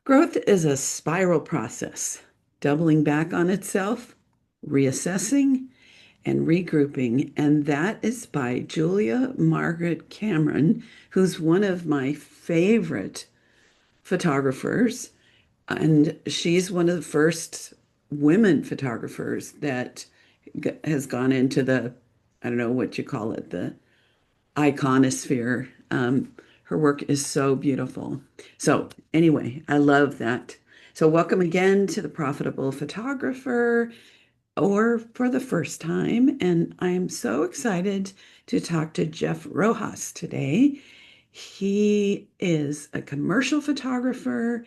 Growth is a spiral process, doubling back on itself, reassessing, and regrouping. And that is by Julia Margaret Cameron, who's one of my favorite photographers. And she's one of the first women photographers that has gone into the, I don't know what you call it, the iconosphere. Her work is so beautiful. So, anyway, I love that. So, welcome again to the Profitable Photographer, or for the first time. And I'm so excited to talk to Jeff Rojas today. He is a commercial photographer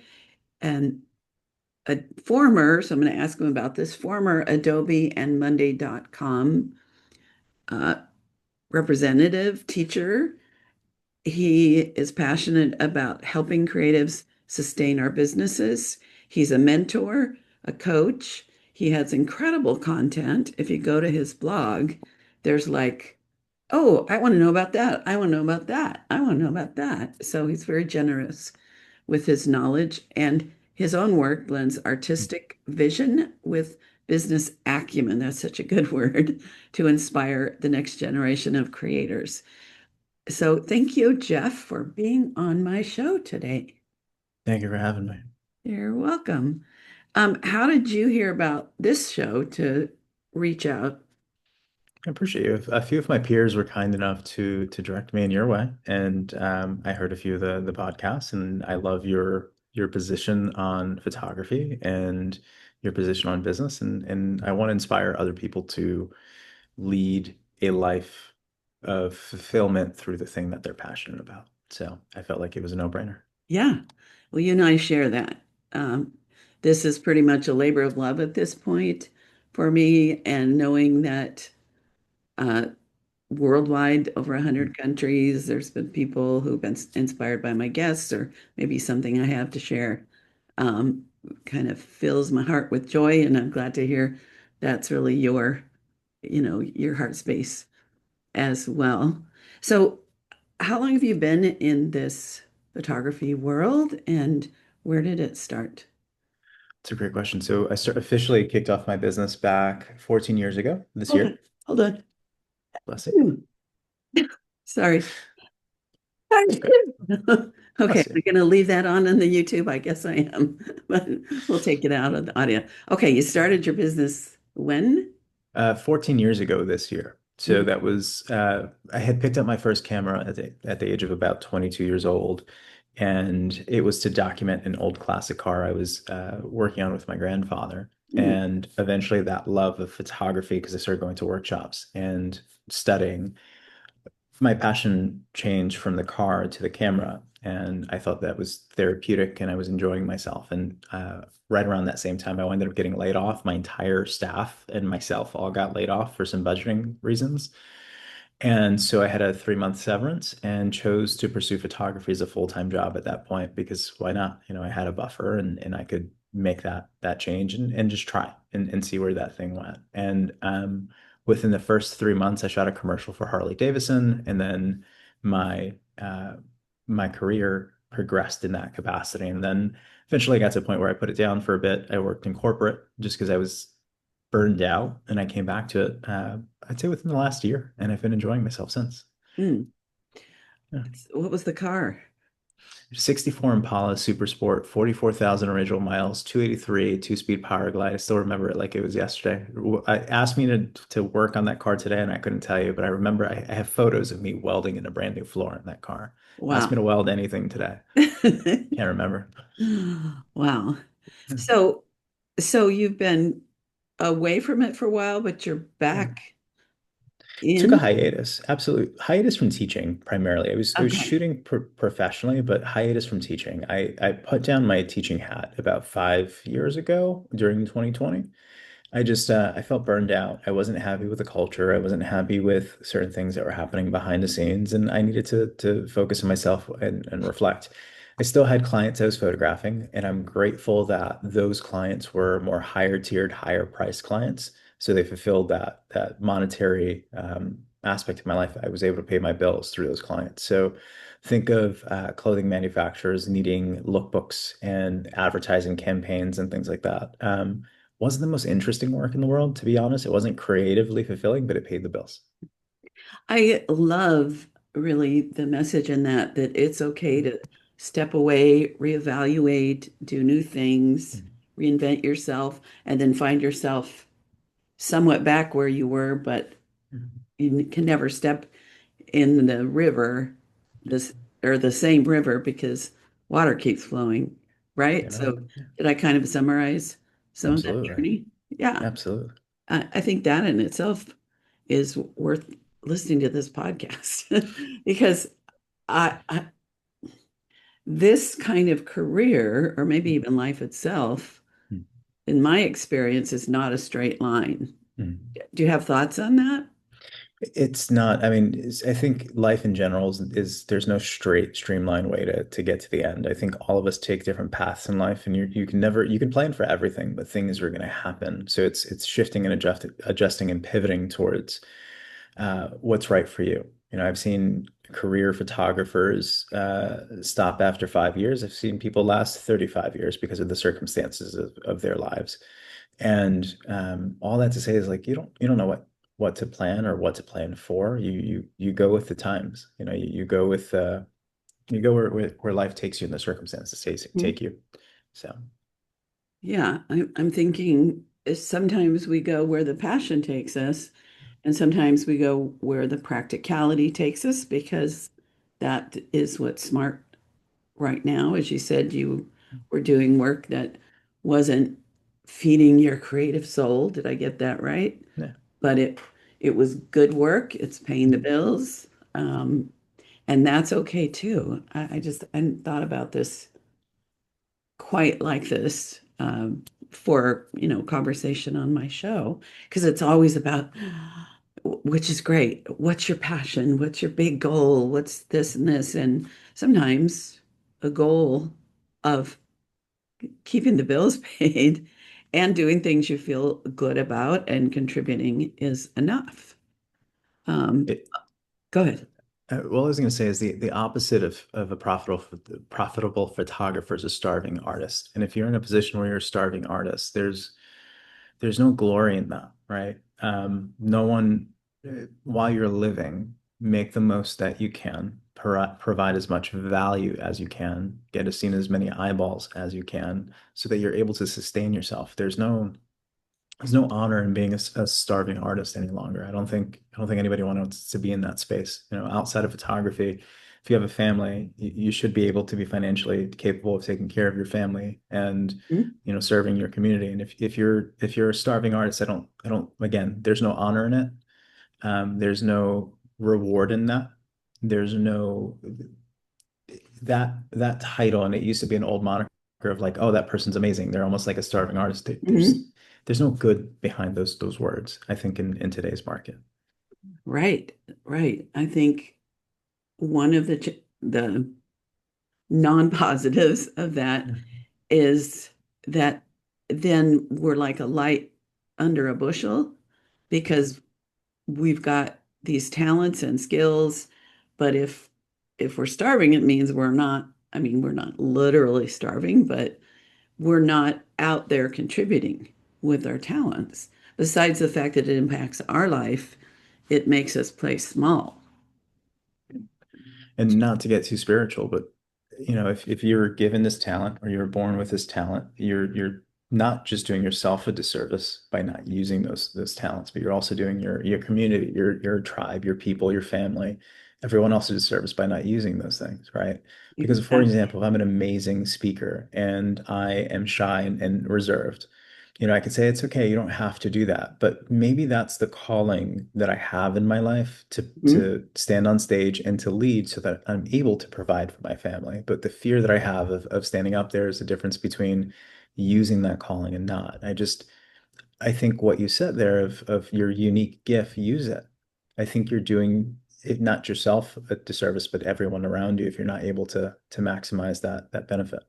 and a former, so I'm going to ask him about this, former Adobe and Monday.com uh, representative teacher. He is passionate about helping creatives sustain our businesses. He's a mentor, a coach. He has incredible content. If you go to his blog, there's like, oh, I want to know about that. I want to know about that. I want to know about that. So he's very generous with his knowledge, and his own work blends artistic vision with business acumen. That's such a good word to inspire the next generation of creators. So thank you, Jeff, for being on my show today. Thank you for having me. You're welcome. How did you hear about this show to reach out? I appreciate you. A few of my peers were kind enough to direct me in your way, and I heard a few of the podcasts, and I love your position on photography and your position on business, and I want to inspire other people to lead a life of fulfillment through the thing that they're passionate about. So I felt like it was a no-brainer. Yeah, well, you and I share that. Um, this is pretty much a labor of love at this point for me, and knowing that uh, worldwide, over 100 countries, there's been people who've been inspired by my guests or maybe something I have to share. Um, Kind of fills my heart with joy, and I'm glad to hear that's really your heart space as well. So, how long have you been in this photography world, and where did it start? It's a great question. So officially kicked off my business back 14 years ago this Hold on, year. hold on. Bless you. Hmm. Sorry. Okay. Okay, Bless you. we're gonna leave that on in the YouTube. I guess I am, but we'll take it out of the audio. Okay, you started your business when? 14 years ago this year. So Mhm. that was I had picked up my first camera at the age of about 22 years old, and it was to document an old classic car I was working on with my grandfather. Mm. And eventually, that love of photography, because I started going to workshops and studying, my passion changed from the car to the camera, and I thought that was therapeutic, and I was enjoying myself. And right around that same time, I ended up getting laid off. My entire staff and myself all got laid off for some budgeting reasons. And so I had a 3-month severance and chose to pursue photography as a full-time job at that point because why not? I had a buffer, and I could make that change and just try and see where that thing went. And within the first 3 months, I shot a commercial for Harley Davidson, and then my my career progressed in that capacity. And then eventually I got to a point where I put it down for a bit. I worked in corporate just because I was burned out, and I came back to it, I'd say within the last year, and I've been enjoying myself since. Mm. Yeah. What was the car? 64 Impala Super Sport, 44,000 original miles, 283, two-speed power glide. I still remember it like it was yesterday. I asked me to work on that car today, and I couldn't tell you, but I remember I have photos of me welding in a brand new floor in that car. Ask me Wow. to weld anything today. Can't remember. Wow. Yeah. So, so you've been away from it for a while, but you're Yeah. back Took a in? hiatus, absolutely hiatus from teaching primarily. I was Okay. shooting professionally, but hiatus from teaching. I put down my teaching hat about 5 years ago during 2020. I felt burned out. I wasn't happy with the culture. I wasn't happy with certain things that were happening behind the scenes, and I needed to focus on myself and reflect. I still had clients I was photographing, and I'm grateful that those clients were more higher tiered, higher priced clients. So they fulfilled that monetary aspect of my life. I was able to pay my bills through those clients. So Think of clothing manufacturers needing lookbooks and advertising campaigns and things like that. Wasn't the most interesting work in the world, to be honest. It wasn't creatively fulfilling, but it paid the bills. I love really the message in that it's okay to step away, reevaluate, do new things, Mhm. reinvent yourself, and then find yourself somewhat back where you were, but Mhm. you can never step in the river, this or the same river because water keeps flowing, right? You're right. So Yeah, did I kind of summarize some of that absolutely. journey? Yeah. Absolutely. I think that in itself is worth listening to this podcast because I this kind of career, or maybe even life itself, in my experience, is not a straight line. Mhm. Do you have thoughts on that? It's not, I mean, I think life in general is there's no straight streamlined way to get to the end. I think all of us take different paths in life and you can never you can plan for everything, but things are going to happen. So it's shifting and adjusting and pivoting towards what's right for you. I've seen career photographers stop after 5 years. I've seen people last 35 years because of the circumstances of their lives. And all that to say is like you don't know what to plan or what to plan for. You go with the times. You go with you go where life takes you and the circumstances take you. So Yeah, I'm thinking sometimes we go where the passion takes us, and sometimes we go where the practicality takes us because that is what's smart right now. As you said, you were doing work that wasn't feeding your creative soul. Did I get that right? yeah. But it was good work. It's paying the bills. Um, and that's okay too. I just hadn't thought about this quite like this for conversation on my show because it's always about which is great. What's your passion? What's your big goal? What's this and this? And sometimes a goal of keeping the bills paid and doing things you feel good about and contributing is enough. Um, It, Go ahead. what I was going to say is the opposite of a profitable photographer is a starving artist. And if you're in a position where you're a starving artist, there's no glory in that, right? No one, while you're living, make the most that you can, provide as much value as you can, get as seen as many eyeballs as you can, so that you're able to sustain yourself. There's no honor in being a starving artist any longer. I don't think anybody wants to be in that space. Outside of photography, if you have a family, you should be able to be financially capable of taking care of your family and Hmm? serving your community. And if you're a starving artist, I don't again, there's no honor in it. There's no reward in that. There's no that title, and it used to be an old moniker of like, oh, that person's amazing. They're almost like a starving artist. Hmm. There's no good behind those words, I think, in today's market. Right, right. I think one of the non-positives of that Yeah. is that then we're like a light under a bushel because we've got these talents and skills, but if we're starving, it means we're not, I mean, we're not literally starving, but we're not out there contributing with our talents. Besides the fact that it impacts our life, it makes us play small. And not to get too spiritual, but if you're given this talent or you're born with this talent, you're not just doing yourself a disservice by not using those talents, but you're also doing your community, your tribe, your people, your family, everyone else a disservice by not using those things, right? Because, for Exactly. example, if I'm an amazing speaker and I am shy and reserved, I could say it's okay, you don't have to do that. But maybe that's the calling that I have in my life to Mhm. to stand on stage and to lead so that I'm able to provide for my family. But the fear that I have of standing up there is the difference between using that calling and not. I think what you said there of your unique gift, use it. I think you're doing it not yourself a disservice, but everyone around you if you're not able to maximize that benefit.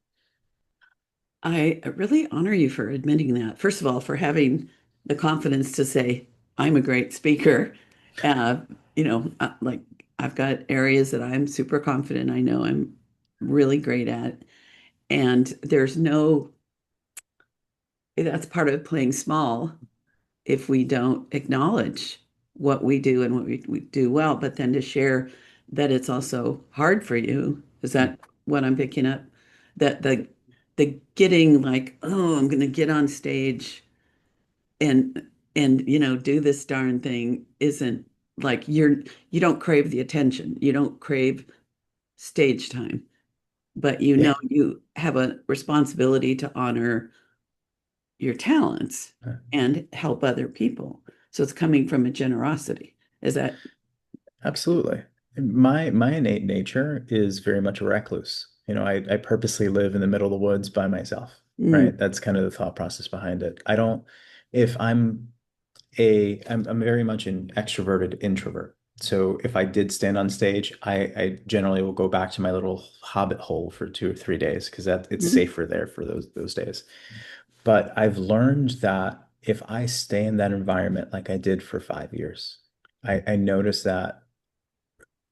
I really honor you for admitting that. First of all, for having the confidence to say, I'm a great speaker. Uh, like I've got areas that I'm super confident I know I'm really great at. And there's no, that's part of playing small if we don't acknowledge what we do and what we do well, but then to share that it's also hard for you. Is that what I'm picking up? That the getting like, oh, I'm going to get on stage and do this darn thing isn't like you don't crave the attention. You don't crave stage time, but Yeah. you have a responsibility to honor your talents and help other people. So it's coming from a generosity. Is that? Absolutely. My innate nature is very much a recluse. I purposely live in the middle of the woods by myself, Mm, right? That's kind of the thought process behind it. I don't, if I'm very much an extroverted introvert. So if I did stand on stage, I generally will go back to my little hobbit hole for 2 or 3 days because that it's mhm, safer there for those days. But I've learned that if I stay in that environment like I did for 5 years, I noticed that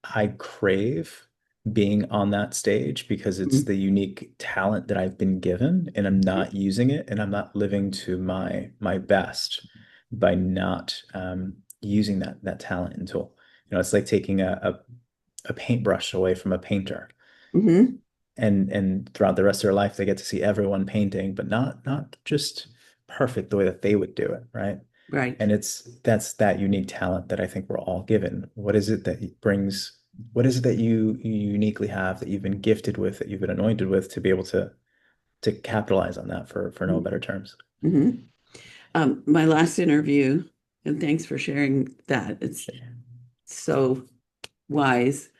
I crave being on that stage because it's mhm, the unique talent that I've been given and I'm not using it and I'm not living to my best by not using that talent and tool. It's like taking a paintbrush away from a painter mhm. and throughout the rest of their life they get to see everyone painting, but not just perfect the way that they would do it, right? Right. And that's that unique talent that I think we're all given. What is it that brings, what is it that you uniquely have that you've been gifted with, that you've been anointed with to be able to capitalize on that for no better terms? Mm-hmm. My last interview, and thanks for sharing that. It's so wise.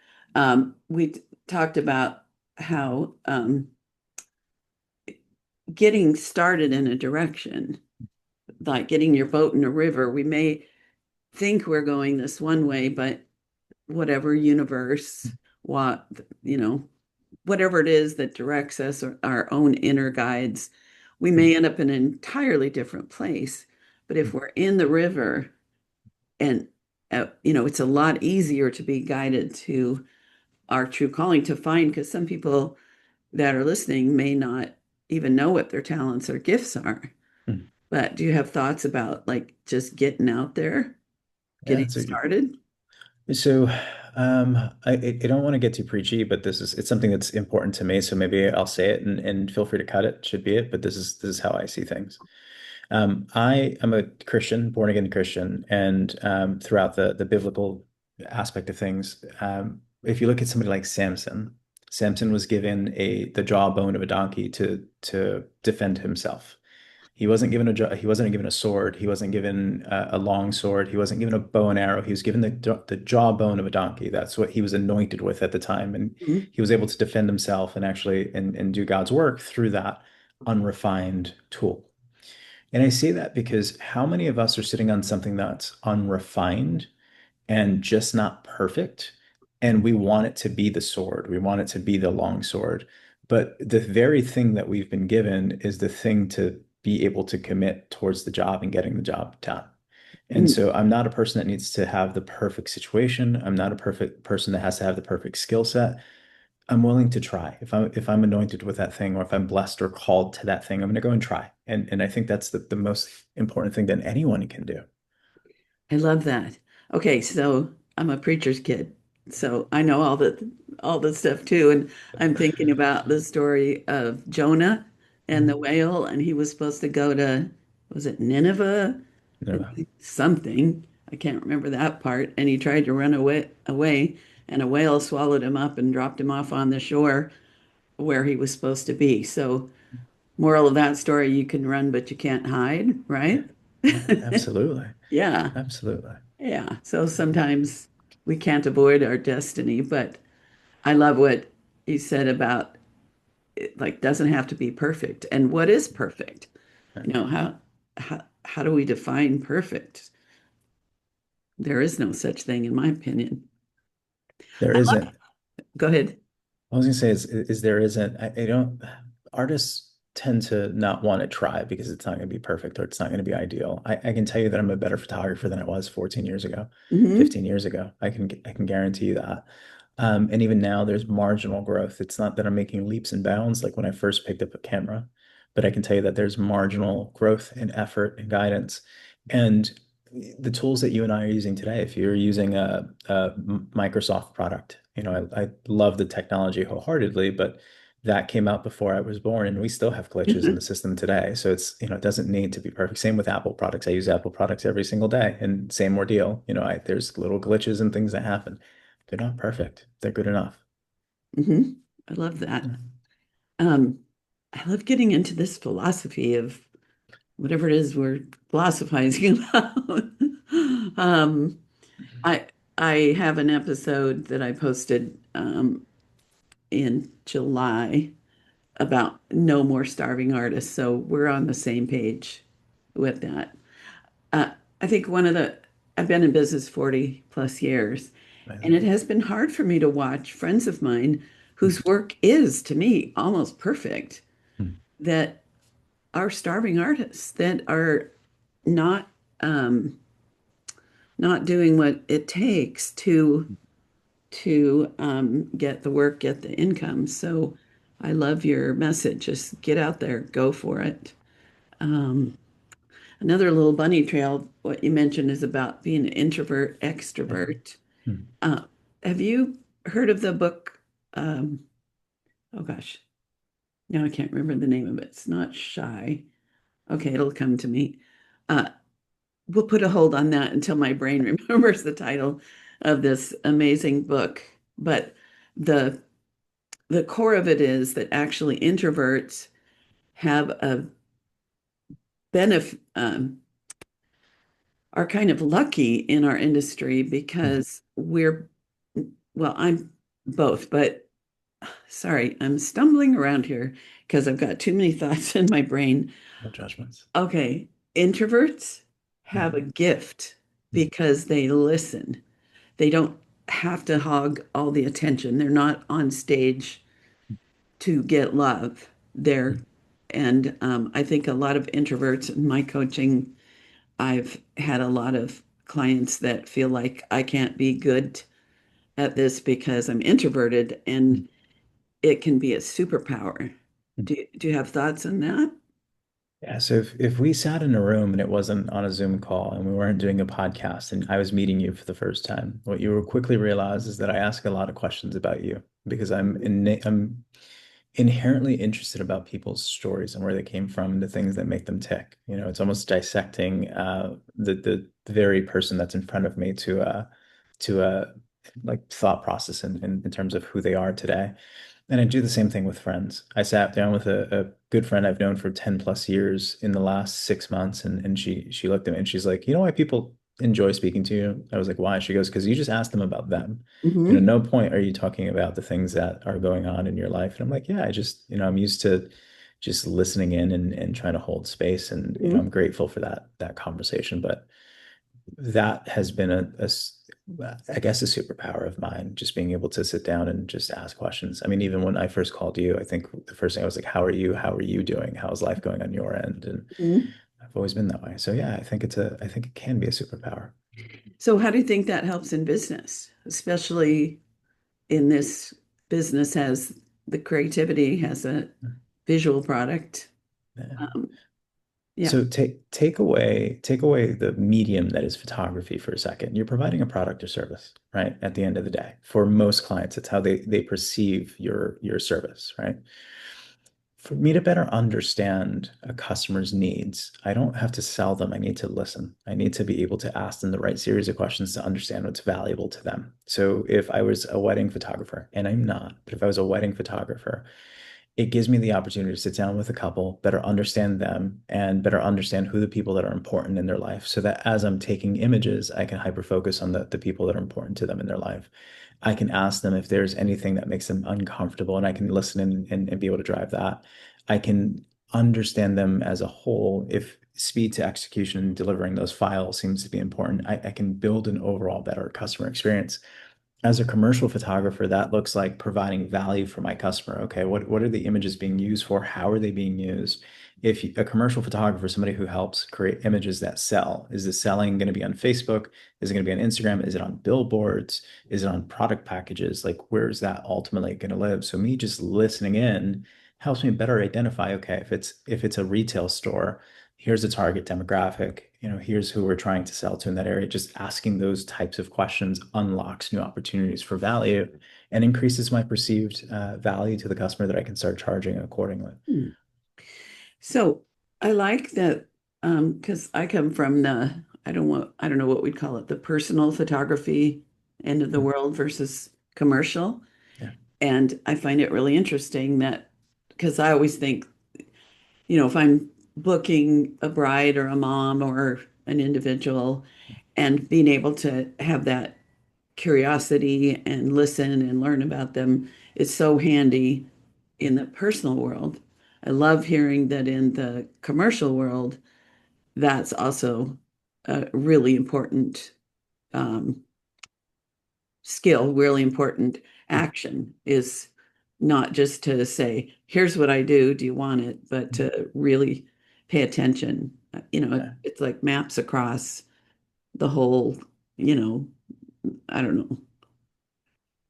We talked about how getting started in a direction, like getting your boat in a river, we may think we're going this one way, but whatever universe, what, you know, whatever it is that directs us or our own inner guides, we may end up in an entirely different place. But if we're in the river and, it's a lot easier to be guided to our true calling to find, because some people that are listening may not even know what their talents or gifts are. Mhm. But do you have thoughts about like just getting out there, Yeah, getting started? so I don't want to get too preachy, but it's something that's important to me. So maybe I'll say it and feel free to cut it, should be it. But this is how I see things. I am a Christian, born again Christian, and throughout the biblical aspect of things, if you look at somebody like Samson, Samson was given the jawbone of a donkey to defend himself. He wasn't given a sword. He wasn't given a long sword. He wasn't given a bow and arrow. He was given the jawbone of a donkey. That's what he was anointed with at the time, and Mhm. he was able to defend himself and actually and do God's work through that unrefined tool. And I say that because how many of us are sitting on something that's unrefined and just not perfect? And we want it to be the sword, we want it to be the long sword. But the very thing that we've been given is the thing to be able to commit towards the job and getting the job done. And Mhm. so I'm not a person that needs to have the perfect situation. I'm not a perfect person that has to have the perfect skill set. I'm willing to try. If I'm anointed with that thing or if I'm blessed or called to that thing, I'm gonna go and try. And I think that's the most important thing that anyone can do. I love that. Okay, so I'm a preacher's kid, so I know all the stuff too. And I'm thinking about the story of Jonah and the whale, and he was supposed to go to, was it Nineveh? No. Something. I can't remember that part. And he tried to run away, and a whale swallowed him up and dropped him off on the shore where he was supposed to be. So, moral of that story, you can run, but you can't hide, right? Absolutely. Yeah. Absolutely. Yeah. So sometimes we can't avoid our destiny, but I love what you said about it, like doesn't have to be perfect. And what is perfect? How do we define perfect? There is no such thing in my opinion. There I love isn't. Go ahead. I was gonna say is there isn't. I don't. Artists tend to not want to try because it's not going to be perfect or it's not going to be ideal. I can tell you that I'm a better photographer than I was 14 years ago, Mm-hmm. 15 years ago. I can guarantee you that. And even now, there's marginal growth. It's not that I'm making leaps and bounds like when I first picked up a camera, but I can tell you that there's marginal growth in effort and guidance. And the tools that you and I are using today, if you're using a Microsoft product, I love the technology wholeheartedly, but that came out before I was born, and we still have glitches in the system today. So it doesn't need to be perfect. Same with Apple products. I use Apple products every single day, and same ordeal. There's little glitches and things that happen. They're not perfect. They're good enough. Mm-hmm. I love that. Yeah. Um, I love getting into this philosophy of whatever it is we're philosophizing about. Um, I I have an episode that I posted in July about no more starving artists, so we're on the same page with that. Uh, I think I've been in business 40 plus years, and Amazing. it has been hard for me to watch friends of mine whose work is, to me, almost perfect, Hmm. that are starving artists that are not um, not doing what it takes to get the work, get the income. So I love your message. Just get out there, go for it. Um, Another little bunny trail, what you mentioned is about being an introvert, Yeah. extrovert. Hmm. Uh, have you heard of the book? Oh gosh, now I can't remember the name of it. It's not Shy. Okay, it'll come to me. Uh, we'll put a hold on that until my brain remembers the title of this amazing book. But the the core of it is that actually introverts have a benefit, are kind of lucky in our industry Hmm. because well, I'm both, but sorry, I'm stumbling around here because I've got too many thoughts in my brain. No judgments. Okay, introverts have a Hmm. gift Hmm. because they listen. They don't have to hog all the attention. They're not on stage to get love. They're, and I think a lot of introverts in my coaching, I've had a lot of clients that feel like I can't be good at this because I'm introverted, Hmm. and it can be a superpower. Do you have thoughts on that? Yeah, so if we sat in a room and it wasn't on a Zoom call and we weren't doing a podcast and I was meeting you for the first time, what you will quickly realize is that I ask a lot of questions about you because I'm inherently interested about people's stories and where they came from and the things that make them tick. It's almost dissecting the very person that's in front of me to like thought process in terms of who they are today. And I do the same thing with friends. I sat down with a good friend I've known for 10 plus years in the last 6 months, and she looked at me and she's like, you know why people enjoy speaking to you? I was like, why? She goes, because you just ask them about them. Mm-hmm. No point are you talking about the things that are going on in your life. And I'm like, yeah, I just, I'm used to just listening in and trying to hold space. And, I'm grateful for that conversation. But that has been I guess, a superpower of mine, just being able to sit down and just ask questions. I mean, even when I first called you, I think the first thing I was like, how are you? How are you doing? How's life going on your end? And Mm-hmm. I've always been that way. So yeah, I think it can be a superpower. So, how do you think that helps in business, especially in this business has the creativity, has a visual product? Yeah. Um, yeah. So take away the medium that is photography for a second. You're providing a product or service, right? At the end of the day, for most clients, it's how they perceive your service, right? For me to better understand a customer's needs, I don't have to sell them. I need to listen. I need to be able to ask them the right series of questions to understand what's valuable to them. So if I was a wedding photographer, and I'm not, but if I was a wedding photographer, it gives me the opportunity to sit down with a couple, better understand them, and better understand who the people that are important in their life, so that as I'm taking images, I can hyper focus on the people that are important to them in their life. I can ask them if there's anything that makes them uncomfortable, and I can listen and be able to drive that. I can understand them as a whole. If speed to execution, delivering those files seems to be important, I can build an overall better customer experience. as a commercial photographer, that looks like providing value for my customer. Okay, what are the images being used for? How are they being used? If a commercial photographer, somebody who helps create images that sell, is the selling going to be on Facebook? Is it going to be on Instagram? Is it on billboards? Is it on product packages? Like, where is that ultimately going to live? So me just listening in helps me better identify, okay, if it's a retail store, here's the target demographic, here's who we're trying to sell to in that area. Just asking those types of questions unlocks new opportunities for value and increases my perceived value to the customer that I can start charging accordingly. Hmm. So I like that because I come from the I don't know what we'd call it, the personal photography end of the Mm. world versus commercial. Yeah. And I find it really interesting that because I always think, if I'm booking a bride or a mom or an individual and being able to have that curiosity and listen and learn about them is so handy in the personal world. I love hearing that in the commercial world, that's also a really important um, skill, really important action is not just to say, here's what I do, do you want it? But to really pay attention. Yeah. It's like maps across the whole, you know, I don't know.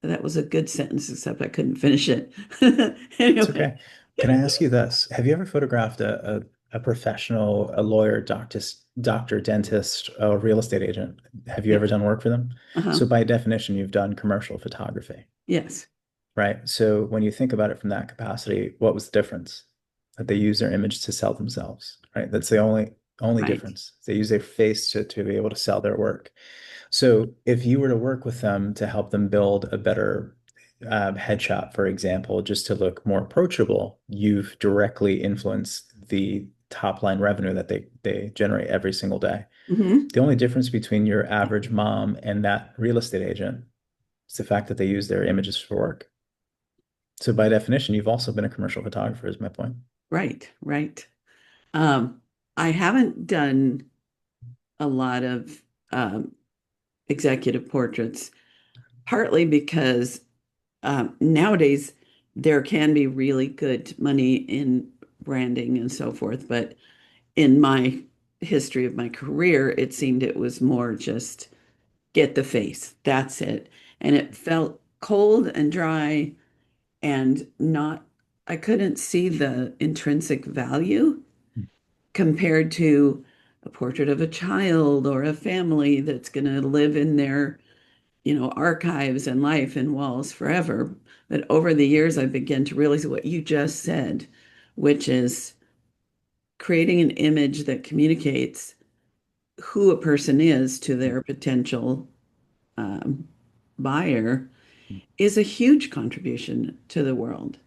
That was a good sentence, except I couldn't finish it. It's Anyway, okay. Can I ask you this? Have you ever photographed a professional, a lawyer, doctor, dentist, a real estate agent? Have you yeah. ever done work for them? Uh-huh. So by definition, you've done commercial photography. Yes. Right. So when you think about it from that capacity, what was the difference? That they use their image to sell themselves, right? That's the only Right. difference. They use their face to be able to sell their work. So if you were to work with them to help them build a better headshot, for example, just to look more approachable, you've directly influenced the top line revenue that they generate every single day. Hmm. The only difference between your average mom and that real estate agent is the fact that they use their images for work. So by definition, you've also been a commercial photographer, is my point. Right. Right. Um, I haven't done a lot of executive portraits, partly because nowadays there can be really good money in branding and so forth, but in my history of my career, it seemed it was more just get the face. That's it. And it felt cold and dry and not, I couldn't see the intrinsic value compared to a portrait of a child or a family that's going to live in their, archives and life and walls forever. But over the years, I began to realize what you just said, which is creating an image that communicates who a person is to their potential um, buyer is a huge contribution to the world.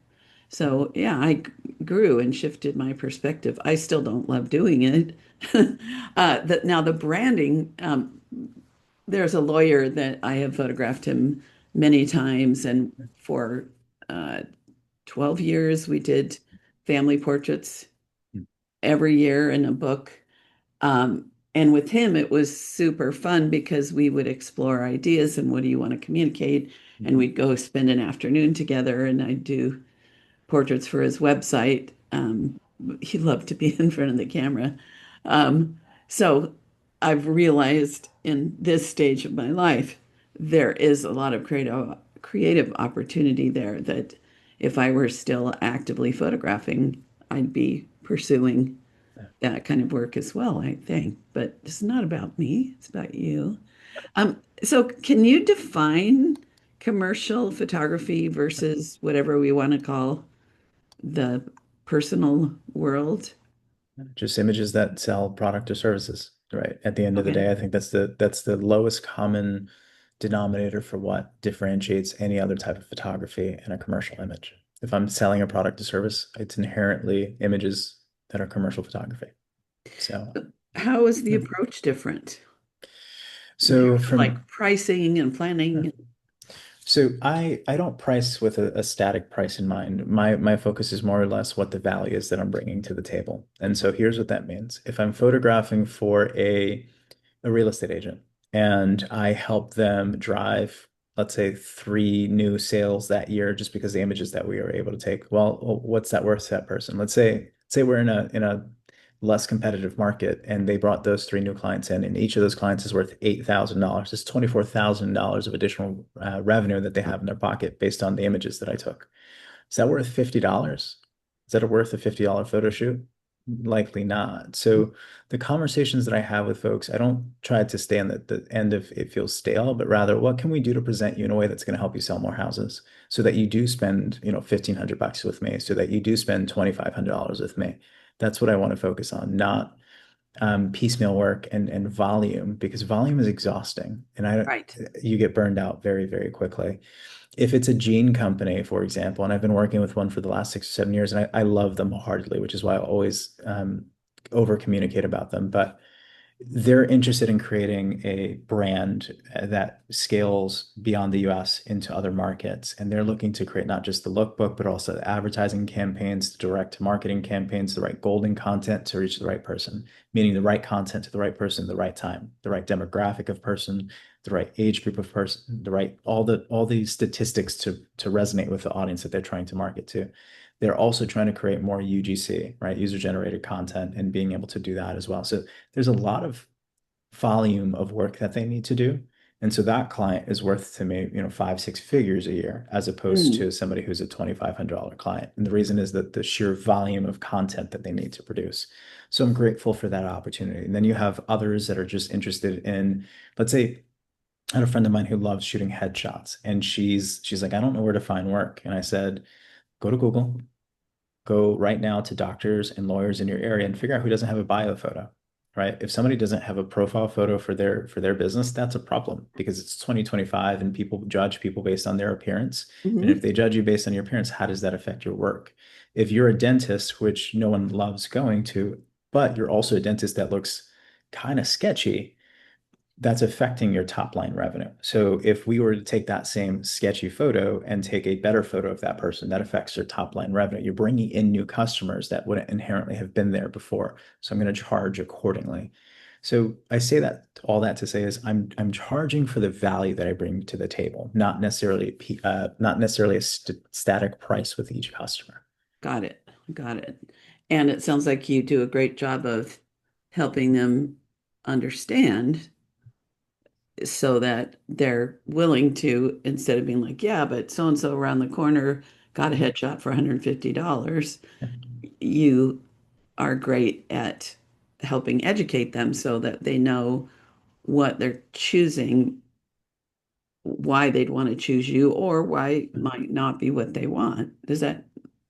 So, yeah, I grew and shifted my perspective. I still don't love doing it. Now, the branding, there's a lawyer that I have photographed him many times, and for uh, 12 years, we did family portraits every year in a book. And with him, it was super fun because we would explore ideas and what do you want to communicate? And we'd go spend an afternoon together, and I'd do portraits for his website. He loved to be in front of the camera. Um, so I've realized in this stage of my life, there is a lot of creative opportunity there that if I were still actively photographing, I'd be pursuing that kind of work as well, I think. But it's not about me, it's about you. So can you define commercial photography versus whatever we want to call the personal world? Just images that sell product or services, right? At the end of the Okay. day, I think that's the lowest common denominator for what differentiates any other type of photography and a commercial image. If I'm selling a product or service, it's inherently images that are commercial photography. So, How is the yeah. approach different in So terms of from like pricing and planning? So I don't price with a static price in mind. My focus is more or less what the value is that I'm bringing to the table. And so here's what that means. If I'm photographing for a real estate agent and I help them drive, let's say 3 new sales that year just because the images that we were able to take. Well, what's that worth to that person? Let's say we're in a less competitive market and they brought those 3 new clients in, and each of those clients is worth $8,000. It's $24,000 of additional revenue that they have in their pocket based on the images that I took. Is that worth $50? Is that worth a $50 photo shoot? Likely not. So the conversations that I have with folks, I don't try to stay on the end of it feels stale, but rather what can we do to present you in a way that's going to help you sell more houses so that you do spend, 1,500 bucks with me, so that you do spend $2,500 with me. That's what I want to focus on, not piecemeal work and volume, because volume is exhausting and Right. you get burned out very, very quickly. If it's a gene company, for example, and I've been working with one for the last 6 or 7 years, and I love them wholeheartedly, which is why I always over communicate about them. But they're interested in creating a brand that scales beyond the US into other markets. And they're looking to create not just the lookbook, but also the advertising campaigns, the direct marketing campaigns, the right golden content to reach the right person, meaning the right content to the right person at the right time, the right demographic of person, the right age group of person, the right all these statistics to resonate with the audience that they're trying to market to. They're also trying to create more UGC, right? User generated content, and being able to do that as well. So there's a lot of volume of work that they need to do. And so that client is worth to me, 5, 6 figures a year, as opposed Mm, to somebody who's a $2,500 client. And the reason is that the sheer volume of content that they need to produce. So I'm grateful for that opportunity. And then you have others that are just interested in, let's say, I had a friend of mine who loves shooting headshots, and she's like, I don't know where to find work. And I said, go to Google, go right now to doctors and lawyers in your area and figure out who doesn't have a bio photo, right? If somebody doesn't have a profile photo for their business, that's a problem because it's 2025 and people judge people based on their appearance. And if mhm. they judge you based on your appearance, how does that affect your work? If you're a dentist, which no one loves going to, but you're also a dentist that looks kind of sketchy, that's affecting your top line revenue. So if we were to take that same sketchy photo and take a better photo of that person, that affects your top line revenue. You're bringing in new customers that wouldn't inherently have been there before. So I'm going to charge accordingly. So I say that all that to say is I'm charging for the value that I bring to the table, not necessarily a static price with each customer. Got it. Got it. And it sounds like you do a great job of helping them understand so that they're willing to, instead of being like, yeah, but so and so around the corner got a headshot for $150, you are great at helping educate them so that they know what they're choosing, why they'd want to choose you, or why it might not be what they want. Is that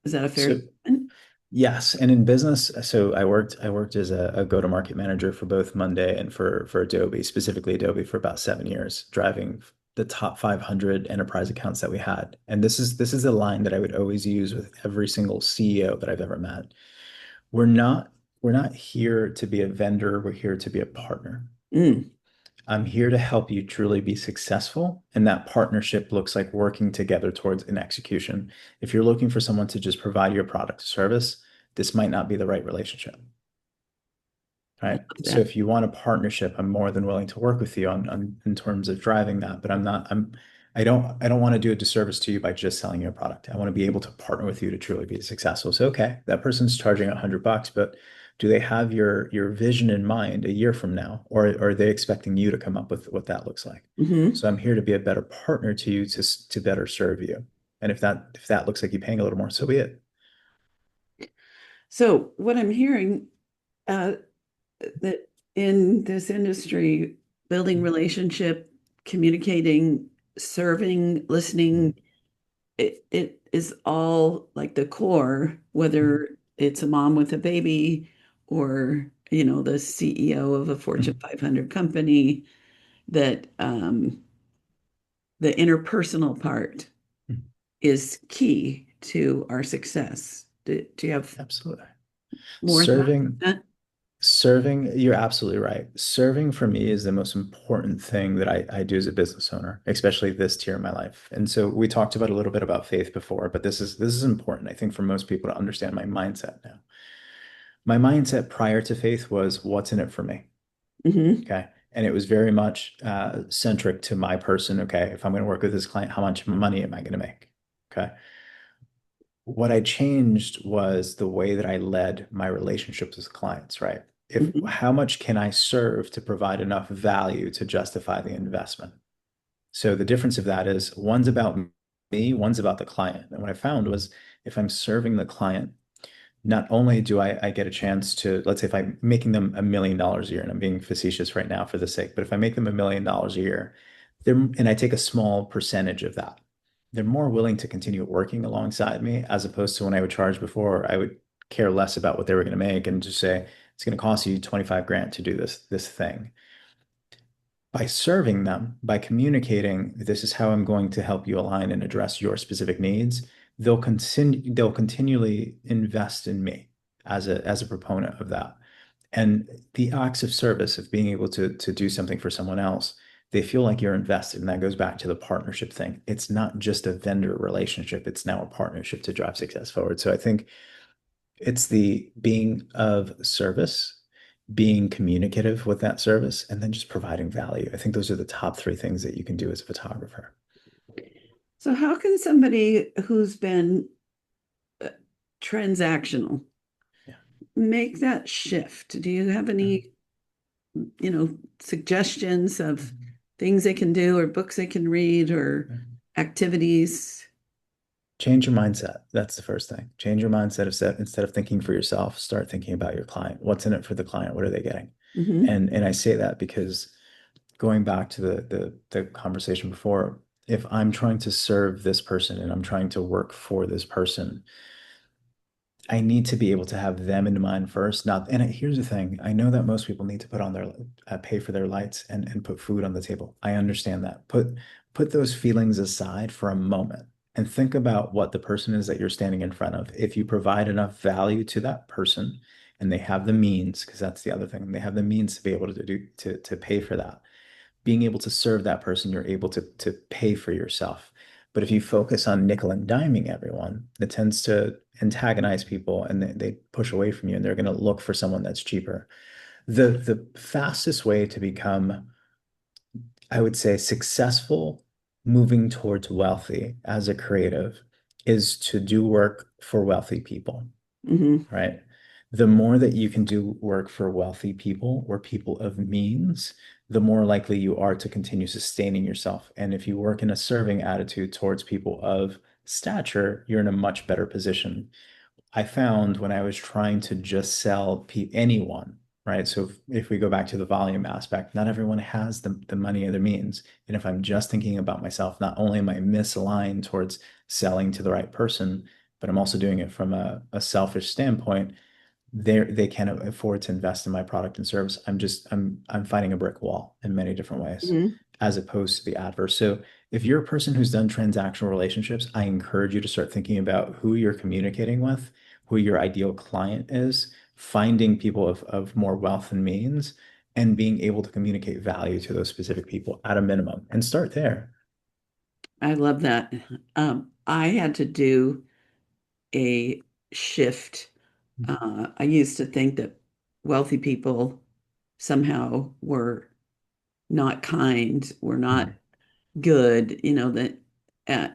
a fair So statement? yes, and in business, so I worked as a go-to-market manager for both Monday and for Adobe, specifically Adobe for about 7 years, driving the top 500 enterprise accounts that we had. And this is the line that I would always use with every single CEO that I've ever met. We're not we're not here to be a vendor, we're here to be a partner. Mm. I'm here to help you truly be successful, and that partnership looks like working together towards an execution. If you're looking for someone to just provide you a product or service, this might not be the right relationship, I right? love So that. if you want a partnership, I'm more than willing to work with you on in terms of driving that, but I don't want to do a disservice to you by just selling you a product. I want to be able to partner with you to truly be successful. So okay, that person's charging $100, but do they have your vision in mind a year from now, or are they expecting you to come up with what that looks like? Hmm. So I'm here to be a better partner to you to better serve you. And if that looks like you paying a little more, so be it. So what I'm hearing, uh, that in this industry, building relationship, communicating, serving, listening, it is all like the core, whether it's a mom with a baby or, the CEO of a Fortune 500 company, that the interpersonal part is key to our success. Do you have Absolutely. more thoughts on Serving that? Serving, you're absolutely right. Serving for me is the most important thing that I do as a business owner, especially this tier in my life. And so we talked about a little bit about faith before, but this is important, I think, for most people to understand my mindset now. My mindset prior to faith was what's in it for me? Hmm. Okay. And it was very much centric to my person. Okay, if I'm going to work with this client, how much money am I going to make? Okay. What I changed was the way that I led my relationships with clients, right? If Mhm. how much can I serve to provide enough value to justify the investment? So the difference of that is one's about me, one's about the client. And what I found was if I'm serving the client, not only do I get a chance to, let's say if I'm making them $1 million a year, and I'm being facetious right now for the sake, but if I make them $1 million a year, and I take a small percentage of that, they're more willing to continue working alongside me as opposed to when I would charge before, I would care less about what they were going to make and just say, it's going to cost you 25 grand to do this thing. By serving them, by communicating, this is how I'm going to help you align and address your specific needs, they'll continually invest in me as a proponent of that. And the acts of service of being able to do something for someone else, they feel like you're invested. And that goes back to the partnership thing. It's not just a vendor relationship, it's now a partnership to drive success forward. So I think it's the being of service, being communicative with that service, and then just providing value. I think those are the top three things that you can do as a photographer. So how can somebody who's been uh, transactional Yeah. make that shift? Do you have any, suggestions of Mhm. things they can do or books they can read or Mhm. activities? Change your mindset. That's the first thing. Change your mindset of set instead of thinking for yourself, start thinking about your client. What's in it for the client? What are they getting? Hmm. And I say that because going back to the conversation before, if I'm trying to serve this person and I'm trying to work for this person, I need to be able to have them in mind first. Not, and here's the thing. I know that most people need to put on their pay for their lights and put food on the table. I understand that. Put those feelings aside for a moment and think about what the person is that you're standing in front of. If you provide enough value to that person and they have the means, because that's the other thing, they have the means to be able to do to pay for that, being able to serve that person, you're able to pay for yourself. But if you focus on nickel and diming everyone, it tends to antagonize people and they push away from you and they're going to look for someone that's cheaper. The fastest way to become, I would say, successful moving towards wealthy as a creative is to do work for wealthy people, Hmm. right? The more that you can do work for wealthy people or people of means, the more likely you are to continue sustaining yourself. And if you work in a serving attitude towards people of stature, you're in a much better position. I found when I was trying to just sell anyone, right? So if we go back to the volume aspect, not everyone has the money or the means. And if I'm just thinking about myself, not only am I misaligned towards selling to the right person, but I'm also doing it from a selfish standpoint, they can't afford to invest in my product and service. I'm fighting a brick wall in many different ways, Hmm. as opposed to the adverse. So if you're a person who's done transactional relationships, I encourage you to start thinking about who you're communicating with, who your ideal client is, finding people of more wealth and means, and being able to communicate value to those specific people at a minimum, and start there. I love that. I had to do a shift. I used to think that wealthy people somehow were not kind, were not Mhm. good, that uh,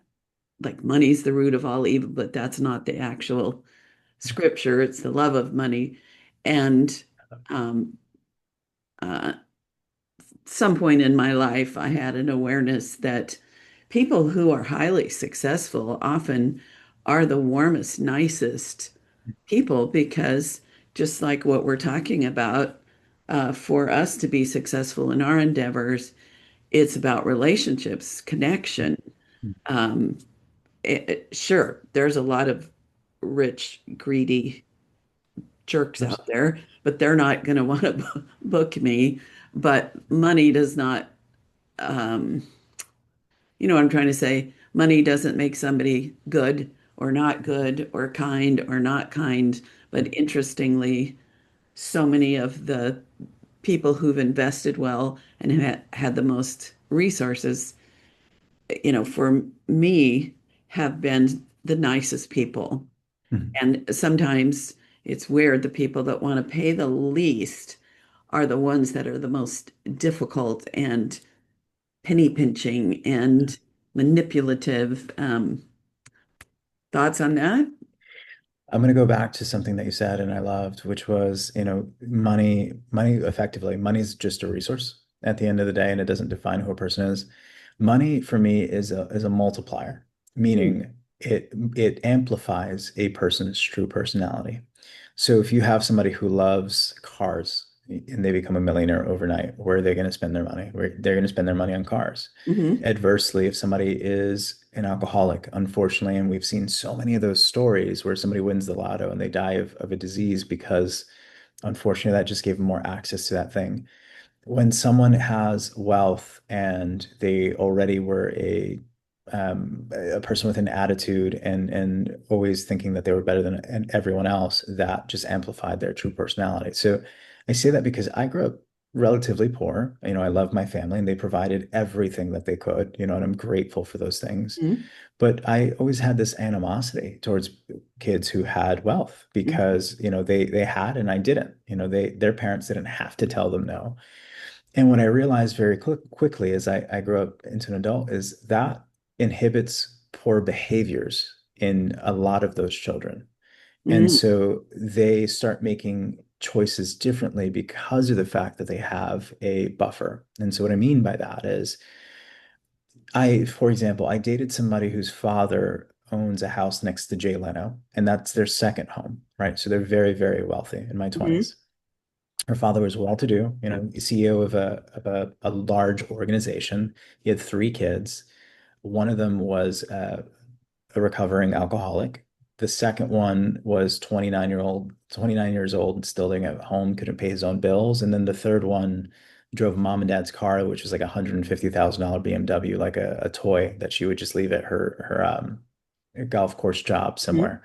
like money's the root of all evil, but that's not the actual scripture. It's the love of money. And um, uh, some point in my life, I had an awareness that people who are highly successful often are the warmest, nicest people because just like what we're talking about, for us to be successful in our endeavors, it's about relationships, connection. Um, sure, there's a lot of rich, greedy jerks There's- out there, but they're not going to want to book me. But money does not, um, you know what I'm trying to say? Money doesn't make somebody good or not good or kind or not kind. But interestingly, so many of the people who've invested well and had the most resources, for me, have been the nicest people. Mhm. And sometimes it's weird, the people that want to pay the least are the ones that are the most difficult and penny pinching and manipulative. Thoughts on that? I'm going to go back to something that you said and I loved, which was, money effectively, money's just a resource at the end of the day, and it doesn't define who a person is. Money for me is a multiplier, Mm, meaning it amplifies a person's true personality. So if you have somebody who loves cars and they become a millionaire overnight, where are they going to spend their money? They're going to spend their money on cars. hmm Adversely, if somebody is an alcoholic, unfortunately, and we've seen so many of those stories where somebody wins the lotto and they die of a disease because unfortunately that just gave them more access to that thing. When someone has wealth and they already were a person with an attitude and always thinking that they were better than everyone else, that just amplified their true personality. So I say that because I grew up relatively poor. I love my family and they provided everything that they could, and I'm grateful for those things. hmm But I always had this animosity towards kids who had wealth because, they had and I didn't. Their parents didn't have to tell them no. And what I realized very quickly as I grew up into an adult is that inhibits poor behaviors in a lot of those children. And hmm so they start making choices differently because of the fact that they have a buffer. And so what I mean by that is for example, I dated somebody whose father owns a house next to Jay Leno, and that's their second home, right? So they're very, very wealthy in my hmm 20s. Her father was well-to-do, CEO of a large organization. He had three kids. One of them was a recovering alcoholic. The second one was 29 years old, still living at home, couldn't pay his own bills. And then the third one drove mom and dad's car, which was like a $150,000 BMW, like a toy that she would just leave at her golf course job hmm somewhere.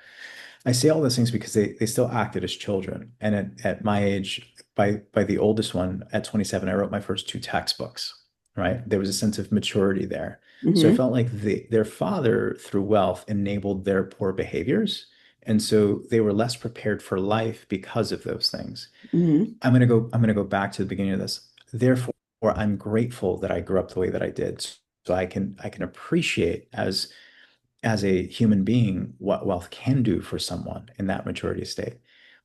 I say all those things because they still acted as children. And at my age, by the oldest one at 27, I wrote my first two textbooks, right? There was a sense of maturity there. So I hmm felt like their father, through wealth, enabled their poor behaviors. And so they were less prepared for life because of those things. hmm I'm gonna go back to the beginning of this. Therefore, I'm grateful that I grew up the way that I did. So I can appreciate as a human being what wealth can do for someone in that maturity state.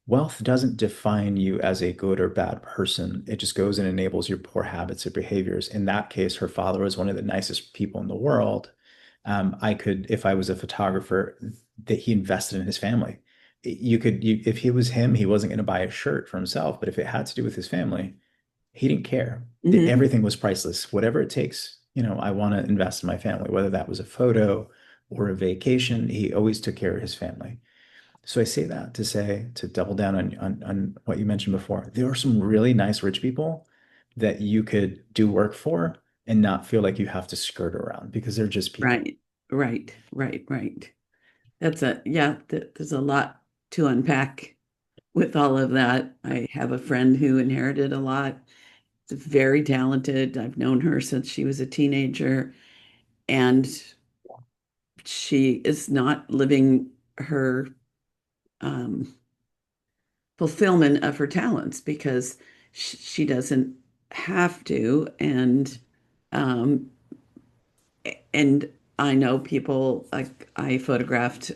Wealth doesn't define you as a good or bad person. It just goes and enables your poor habits or behaviors. In that case, her father was one of the nicest people in the world. If I was a photographer, that he invested in his family. If he was him, he wasn't going to buy a shirt for himself, but if it had to do with his family, he didn't care. hmm Everything was priceless. Whatever it takes, I want to invest in my family, whether that was a photo or a vacation. He always took care of his family. So I say that to double down on what you mentioned before. There are some really nice rich people that you could do work for and not feel like you have to skirt around because they're just people. Right, right. Yeah, there's a lot to unpack with all of that. I have a friend who inherited a lot. She's very talented. I've known her since she was a teenager, and she is not living her um, fulfillment of her talents because she doesn't have to. Um, and I know people like I photographed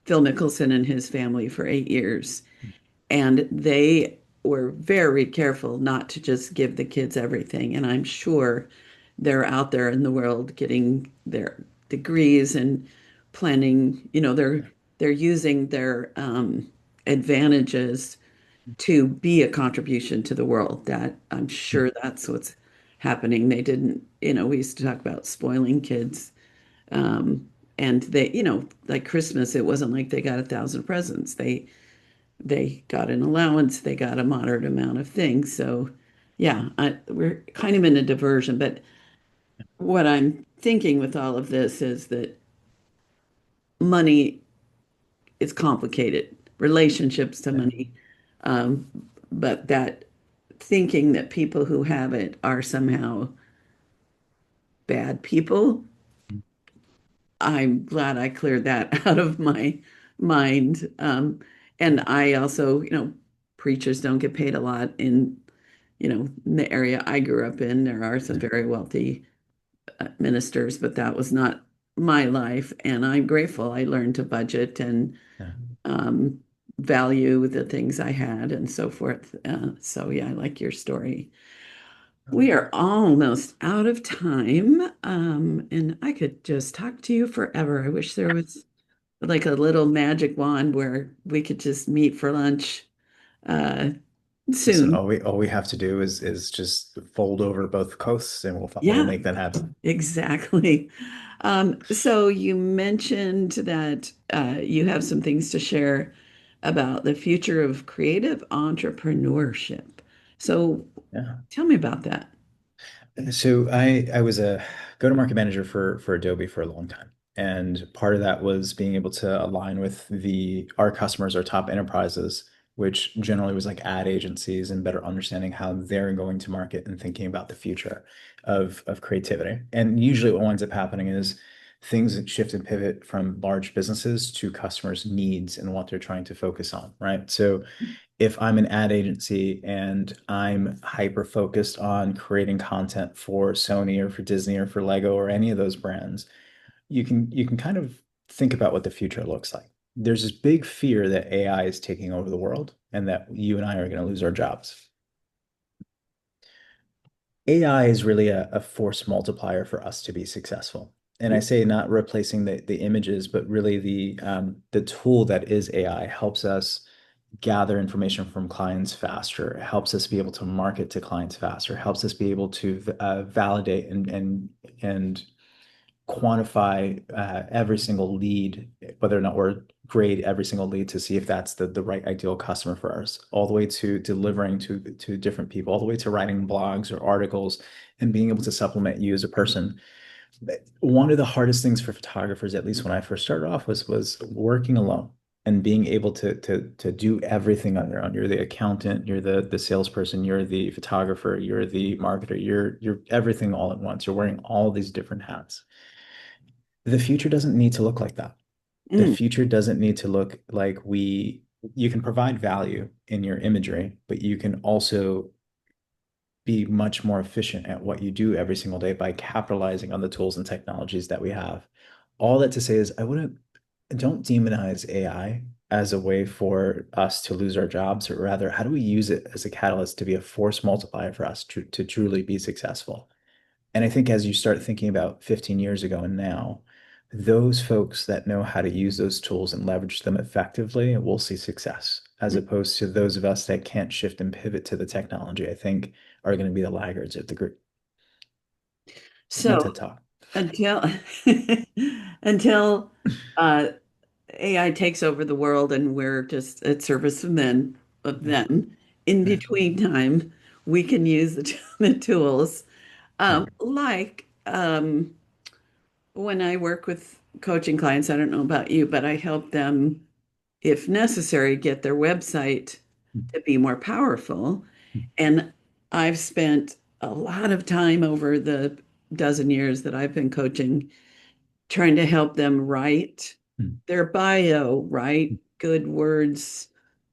Phil Mickelson and his family for 8 years. And they were very careful not to just give the kids everything. And I'm sure they're out there in the world getting their degrees and planning, they're using their advantages to be a contribution to the world. That I'm sure that's what's happening. They didn't, we used to talk about spoiling kids. And they, like Christmas, it wasn't like they got 1,000 presents. They got an allowance, they got a moderate amount of things. So, yeah, we're kind of in a diversion. But what I'm thinking with all of this is that money is complicated, relationships to Yeah. money, um, but that thinking that people who have it are somehow bad people, I'm glad I cleared that out of my mind. And I also, preachers don't get paid a lot in the area I grew up in. There are some Yeah. very wealthy ministers, but that was not my life. And I'm grateful I learned to budget and Yeah. um, value the things I had and so forth. So, yeah, I like your story. We are almost out of time, and I could just talk to you forever. I wish there was like a little magic wand where we could just meet for lunch uh, Listen, soon. all we have to do is just fold over both coasts, and we'll Yeah, make that happen. exactly. So you mentioned that you have some things to share about the future of creative entrepreneurship. So Yeah. tell me about that. So I was a go-to-market manager for Adobe for a long time. And part of that was being able to align with the our customers, our top enterprises, which generally was like ad agencies and better understanding how they're going to market and thinking about the future of creativity. And usually what winds up happening is things that shift and pivot from large businesses to customers' needs and what they're trying to focus on, right? So if I'm an ad agency and I'm hyper focused on creating content for Sony or for Disney or for Lego or any of those brands, you can kind of think about what the future looks like. There's this big fear that AI is taking over the world and that you and I are going to lose our jobs. AI is really a force multiplier for us to be successful. And I say not replacing the images, but really the tool that is AI helps us gather information from clients faster, helps us be able to market to clients faster, helps us be able to validate and quantify every single lead, whether or not we're grade every single lead to see if that's the right ideal customer for us, all the way to delivering to different people, all the way to writing blogs or articles and being able to supplement you as a person. One of the hardest things for photographers, at least when I first started off, was working alone and being able to do everything on your own. You're the accountant, you're the salesperson, you're the photographer, you're the marketer, you're everything all at once. You're wearing all these different hats. The future doesn't need to look like that. The Mm, future doesn't need to look like you can provide value in your imagery, but you can also be much more efficient at what you do every single day by capitalizing on the tools and technologies that we have. All that to say is don't demonize AI as a way for us to lose our jobs, or rather, how do we use it as a catalyst to be a force multiplier for us to truly be successful? And I think as you start thinking about 15 years ago and now, those folks that know how to use those tools and leverage them effectively will see success, as mm. opposed to those of us that can't shift and pivot to the technology, I think are going to be the laggards of the group. That's my So TED talk. until until uh, AI takes over the world and we're just at service of Yeah, them, in yeah, between time, we can use the tools. yeah. Like when I work with coaching clients, I don't know about you, but I help them, if necessary, get their website to be more powerful. And I've spent a lot of time over the dozen years that I've been coaching trying to help them write their bio, write good words,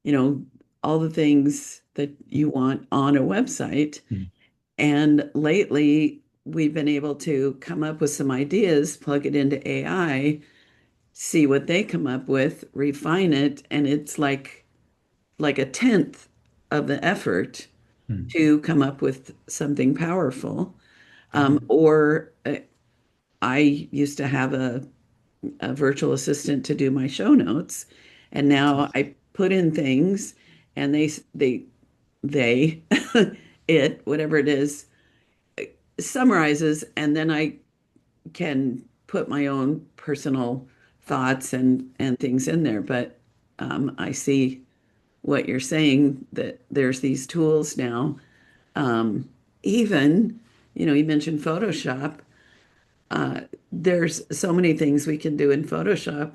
you know, all the things that you want on a website. And lately, we've been able to come up with some ideas, plug it into AI, see what they come up with, refine it, and it's like a tenth of the effort to come up with something powerful. Or I used to have a virtual assistant to do my show notes, and now I put in things, and they it whatever it is summarizes, and then I can put my own personal thoughts and things in there. But I see what you're saying that there's these tools now. Um, even, you mentioned Photoshop. There's so many things we can do in Photoshop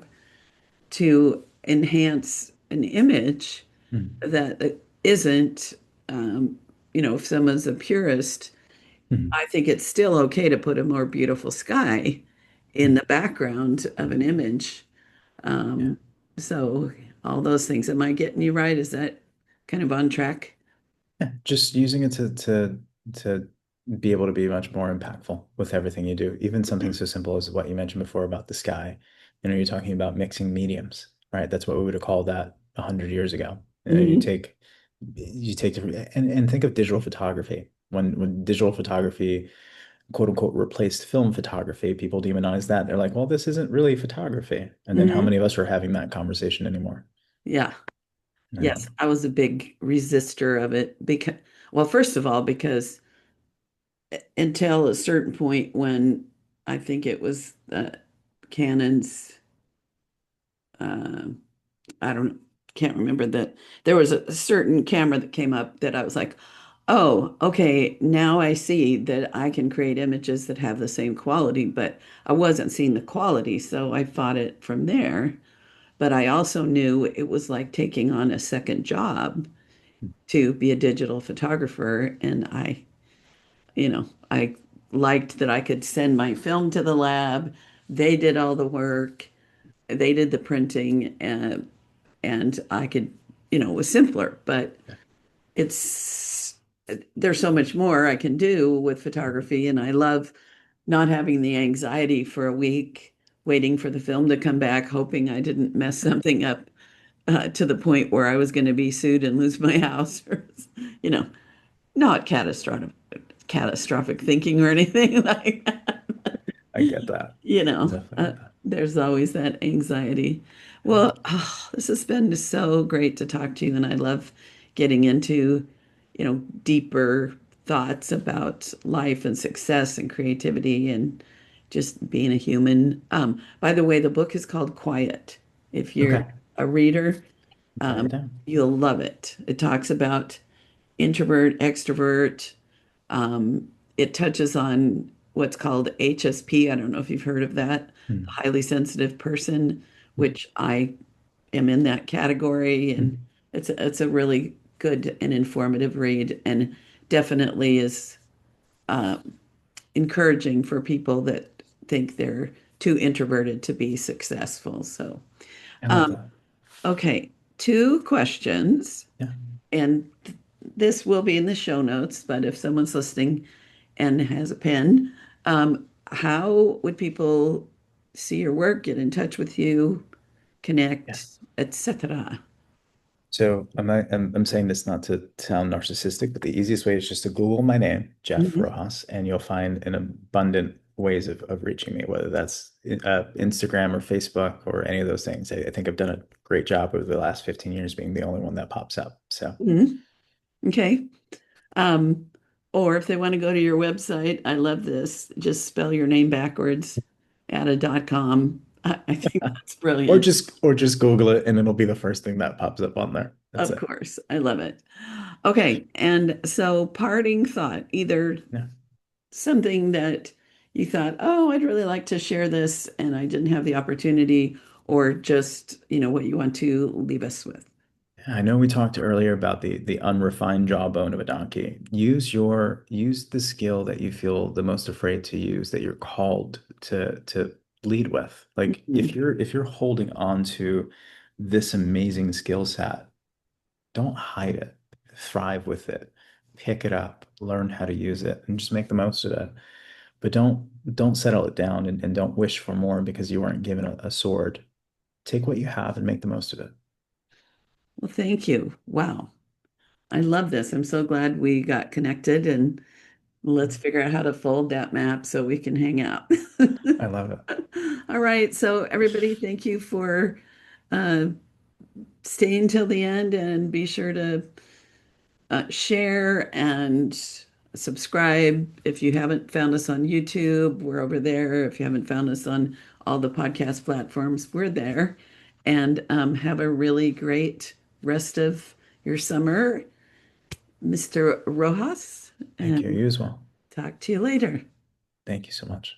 to enhance an image that isn't, um, if someone's a purist, I think it's still okay to put a more beautiful sky in the background of an image. Yeah. Um, so all those things. Am I getting you right? Is that? kind of on track? Yeah, just using it to be able to be much more impactful with everything you do. Even something so simple as what you mentioned before about the sky. You're talking about mixing mediums, right? That's what we would have called that 100 years ago. Hmm. You take different and think of digital photography. When digital photography, quote unquote, replaced film photography, people demonize that. They're like, well, this isn't really photography. And then how Hmm. many of us are having that conversation anymore? Yeah. Yes, And I was a big resistor of it because, well, first of all, because until a certain point when I think it was Canon's, uh, I don't, can't remember that there was a certain camera that came up that I was like, oh, okay, now I see that I can create images that have the same quality, but I wasn't seeing the quality, so I fought it from there. But I also knew it was like taking on a second job to be a digital photographer. And I liked that I could send my film to the lab. They did all the work, they did the printing, and I could, it was simpler, but it's, there's so much more I can do with photography. And I love not having the anxiety for a week, waiting for the film to come back, hoping I didn't mess something up to the point where I was going to be sued and lose my house, or, you know, not catastrophic thinking or anything like that. I get that. you know, Definitely uh, get that. there's always that anxiety. Well, this has been so great to talk to you, and I love getting into, deeper thoughts about life and success and creativity and just being a human. By the way, the book is called Quiet. If you're Okay. a reader, Write it down. you'll love it. It talks about introvert, extrovert. It touches on what's called HSP. I don't know if you've heard of that, Hmm. highly sensitive person, which I am in that category. And Mhm. it's a really good and informative read, and definitely is uh, encouraging for people that think they're too introverted to be successful. So, I love um, that. okay, two questions. Yeah. And this will be in the show notes, but if someone's listening and has a pen, how would people see your work, get in touch with you, Yeah. connect, etc.? So I'm saying this not to sound narcissistic, but the easiest way is just to Google my name, Jeff Mhm. Rojas, and you'll find an abundant ways of reaching me, whether that's Instagram or Facebook or any of those things. I think I've done a great job over the last 15 years being the only one that pops up. So Mhm. Okay. Um, or if they want to go to your website, I love this. Just spell your name backwards, add a .com. I think that's brilliant. or just Google it and it'll be the first thing that pops up on there. That's Of it. course. I love it. Okay. And so parting thought, either Yeah. something that you thought, oh, I'd really like to share this and I didn't have the opportunity, or just, what you want to leave us with. I know we talked earlier about the unrefined jawbone of a donkey. Use the skill that you feel the most afraid to use, that you're called to lead with. Like Mhm. if you're holding on to this amazing skill set, don't hide it. Thrive with it. Pick it up, learn how to use it, and just make the most of it. But don't settle it down and don't wish for more because you weren't given a sword. Take what you have and make the most of it. Well, thank you. Wow. I love this. I'm so glad we got connected, and let's figure out how to fold that map so we can hang out. I love it. All right. So, everybody, thank you for uh, staying till the end, and be sure to share and subscribe. If you haven't found us on YouTube, we're over there. If you haven't found us on all the podcast platforms, we're there. And have a really great rest of your summer, Mr. Rojas, Thank you. and You as well. talk to you later. Thank you so much.